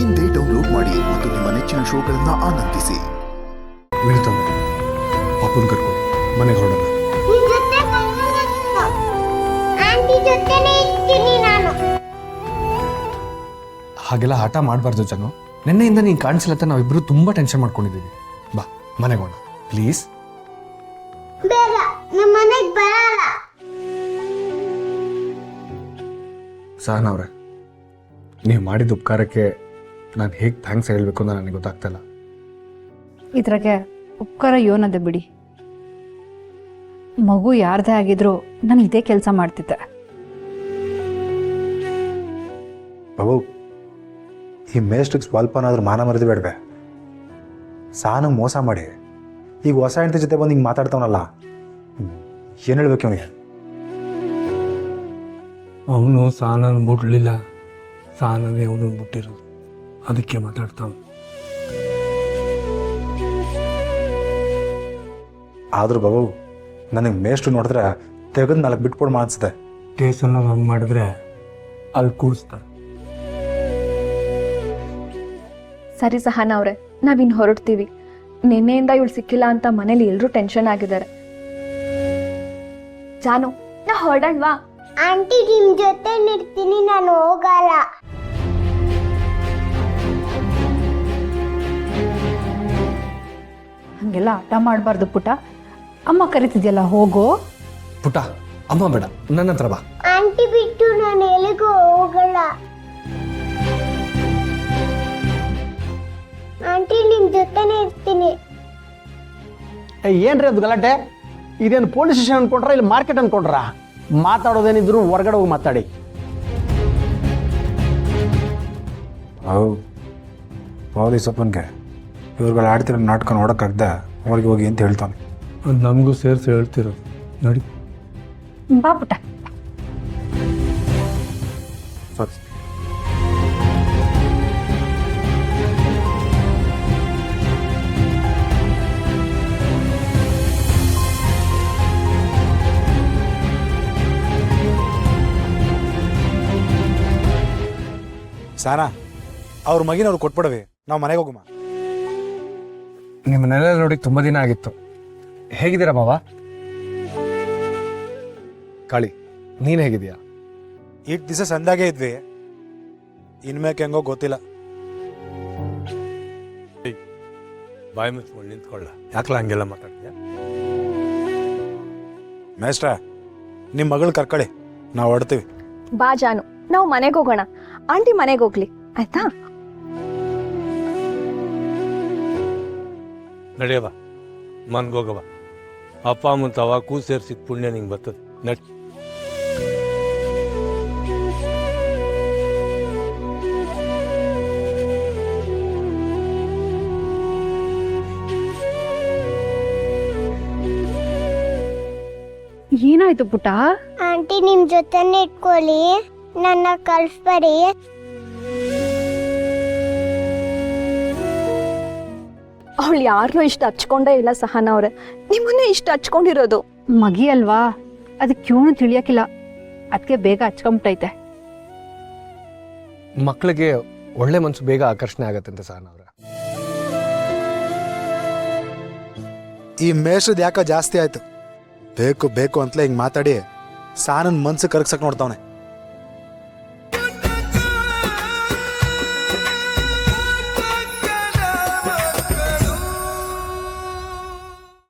ಇಂದೇ ಡೌನ್ಲೋಡ್ ಮಾಡಿ ಮತ್ತು ನಿಮ್ಮ ನೆಚ್ಚಿನ ಶೋಗಳನ್ನು ಆನಂದಿಸಿ. ಪಾಪನ್ ಕರ್ಕೊಂಡು ಮನೆಗೆ ಹೊರಡೋಣ. ಹಾಗೆಲ್ಲ ಹಠ ಮಾಡಬಾರ್ದು ಜನ. ನಿನ್ನೆಯಿಂದ ನೀನು ಕಾಣಿಸಿಲ್ಲತ್ತ ನಾವಿಬ್ರು ತುಂಬಾ ಟೆನ್ಷನ್ ಮಾಡ್ಕೊಂಡಿದ್ದೀವಿ. ಬಾ ಮನೆಗೆ ಹೋಗೋಣ ಪ್ಲೀಸ್. ಸಹನಾ ಅವ್ರೆ, ನೀವು ಮಾಡಿದ ಉಪಕಾರಕ್ಕೆ ನಾನು ಹೇಗೆ ಥ್ಯಾಂಕ್ಸ್ ಹೇಳಬೇಕು ಅಂತ ನನಗೆ ಗೊತ್ತಾಗ್ತಿಲ್ಲ. ಇದ್ರಾಗೆ ಉಪಕಾರ ಯೋನದೆ ಬಿಡಿ. ಮಗು ಯಾರ್ದೇ ಆಗಿದ್ರು ನಾನು ಇದೇ ಕೆಲಸ ಮಾಡ್ತಿದ್ದೆ. ಬಾಬು, ಈ ಮೇಷ್ಟ್ರಿಗೆ ಸ್ವಲ್ಪನಾದ್ರೂ ಮಾನ ಮರೆದು ಬೇಡವೆ. ಸಾನಂಗೆ ಮೋಸ ಮಾಡಿ ಈಗ ಹೊಸ ಹೆಂಡತಿ ಜೊತೆ ಬಂದು ಹಿಂಗೆ ಮಾತಾಡ್ತಾವನಲ್ಲ, ಏನು ಹೇಳ್ಬೇಕು ಅವನಿಗೆ? ಅವನು ಸಾನನ ಬಿಡ್ಲಿಲ್ಲ, ಸಾನನೇ ಅವನು ಬಿಟ್ಟಿರೋದು, ಅದಕ್ಕೆ ಮಾತಾಡ್ತಾವ. ಆದ್ರೂ ಬಾಬು, ನನಗೆ ಮೇಷ್ಟ್ರು ನೋಡಿದ್ರೆ ತೆಗೆದು 4 ಬಿಟ್ಕೊಡು ಮಾಡಿಸಿದೆ. ಸ್ಟೇಷನ್ನಾಗ ಹಂಗೆ ಮಾಡಿದ್ರೆ ಅಲ್ಲಿ ಕೂಡಿಸ್ತಾರೆ. ಸರಿ ಸಹನಾ ಅವ್ರೆ, ನಾವಿನ್ ಹೊರಡ್ತೀವಿ. ನಿನ್ನೆಯಿಂದ ಇವಳು ಸಿಕ್ಕಿಲ್ಲ ಅಂತ ಮನೇಲಿ ಎಲ್ಲರೂ ಟೆನ್ಷನ್ ಆಗಿದ್ದಾರೆ. ಜಾನು, ನಾ ಹೊರಡಲ್ವಾ? ಆಂಟಿ ನಿಮ್ ಜೊತೆ ಇರ್ತೀನಿ, ನಾನು ಹೋಗಲ್ಲ. ಹಂಗೆಲ್ಲ ಹಠ ಮಾಡಬಾರ್ದು ಪುಟ. ಅಮ್ಮ ಕರಿತಿದ್ಯಲ್ಲ, ಹೋಗೋ. ಪುಟ್ಟ, ಅಮ್ಮ ಬೇಡ, ನನ್ನ ಹತ್ರ ಬಾ. ಆಂಟಿ ಬಿಟ್ಟು ನಾನು ಎಲ್ಲಿಗೂ ಹೋಗಲ್ಲ. ಆಂಟಿ ನಿಮ್ ಜೊತೆನೆ ಇರ್ತೀನಿ. ಏನ್ರಿ ಅದು ಗಲಾಟೆ? ಇದೇನು ಪೊಲೀಸ್ ಸ್ಟೇಷನ್ ಅನ್ಕೊಂಡ್ರ ಇಲ್ಲಿ ಮಾರ್ಕೆಟ್ ಅನ್ಕೊಂಡ್ರ? ಮಾತಾಡೋದೇನಿದ್ರು ಹೊರಗಡೆ ಹೋಗಿ ಮಾತಾಡಿ. ಪೊಲೀಸ್ ಅಪ್ಪನಿಗೆ ಇವ್ರುಗಳು ಆಡ್ತಿರೋ ನಾಟಕ ನೋಡೋಕ್ಕಾಗ್ದ ಹೊರಗೆ ಹೋಗಿ ಅಂತ ಹೇಳ್ತಾನೆ. ಅದು ನಮಗೂ ಸೇರಿಸಿ ಹೇಳ್ತಿರೋ ನೋಡಿ. ಬಾ ಪುಟ. ಸರಿ. ಸಾನಾ, ಅವ್ರ ಮಗಿನವ್ರು ಕೊಟ್ಬಿಡವೆ, ನಾವು ಮನೆಗೆ ಹೋಗುಮ. ನಿಮ್ಮನ್ನೆಲ್ಲ ನೋಡಿ ತುಂಬಾ ದಿನ ಆಗಿತ್ತು. ಹೇಗಿದ್ದೀರಾ ಮಾವ? ಕಾಳಿ, ನೀನು ಹೇಗಿದೀಯಾ? ಇಷ್ಟು ದಿವಸ ಸಂದಾಗೆ ಇದ್ವಿ, ಇನ್ಮೇಲೆ ಹೆಂಗೋ ಗೊತ್ತಿಲ್ಲ. ಬಾಯಿ ಮುಚ್ಕೊಂಡು ನಿಂತ್ಕೊಳ್ಳ, ಯಾಕಲ ಹಂಗೆಲ್ಲ ಮಾತಾಡ್ತೀಯ? ಮೇಷ್ಟ್ರ, ನಿಮ್ಮ ಮಗಳು ಕರ್ಕೊಳ್ಳಿ, ನಾವು ಹೊಡ್ತೀವಿ. ಬಾ ಜಾನು, ನಾವು ಮನೆಗೆ ಹೋಗೋಣ. ಆಂಟಿ ಮನೆಗೆ ಹೋಗ್ಲಿ, ಆಯ್ತಾ? ನಡೆಯವ, ಮನ್ಗೋಗವ. ಅಪ್ಪ ಅಮ್ಮನ ತವ ಕೂ ಸೇರ್ಸಿದ ಪುಣ್ಯ ನಿಂಗೆ ಬರ್ತದೆ. ನಡಿ. ಏನಾಯ್ತು ಪುಟ? ಆಂಟಿ ನಿಮ್ ಜೊತೆನೆ ಇಟ್ಕೊಳ್ಳಿ, ನನ್ನ ಕಳ್ಸ್ಬೇಡಿ. ಅವಳು ಯಾರನ್ನೂ ಇಷ್ಟ ಹಚ್ಕೊಂಡೇ ಇಲ್ಲ ಸಹನಾ ಅವ್ರೆ, ನಿಮ್ಮನ್ನೇ ಇಷ್ಟ ಹಚ್ಕೊಂಡಿರೋದು. ಮಗಿ ಅಲ್ವಾ, ಅದಕ್ಕೆ ಕ್ಯೂನು ತಿಳಿಯಕ್ಕಿಲ್ಲ, ಅದಕ್ಕೆ ಬೇಗ ಹಚ್ಕೊಂಬಿಟ್ಟೈತೆ. ಮಕ್ಕಳಿಗೆ ಒಳ್ಳೆ ಮನಸ್ಸು ಬೇಗ ಆಕರ್ಷಣೆ ಆಗತ್ತಂತೆ ಸಹನಾ ಅವ್ರೆ. ಈ ಮೇಷ್ಟ್ರದ್ದು ಯಾಕೋ ಜಾಸ್ತಿ ಆಯ್ತು. ಬೇಕು ಬೇಕು ಅಂತಲೇ ಹಿಂಗೆ ಮಾತಾಡಿ ಸಾನನ್ ಮನ್ಸು ಕರಗ್ಸಕ್ ನೋಡ್ತಾವನೆ.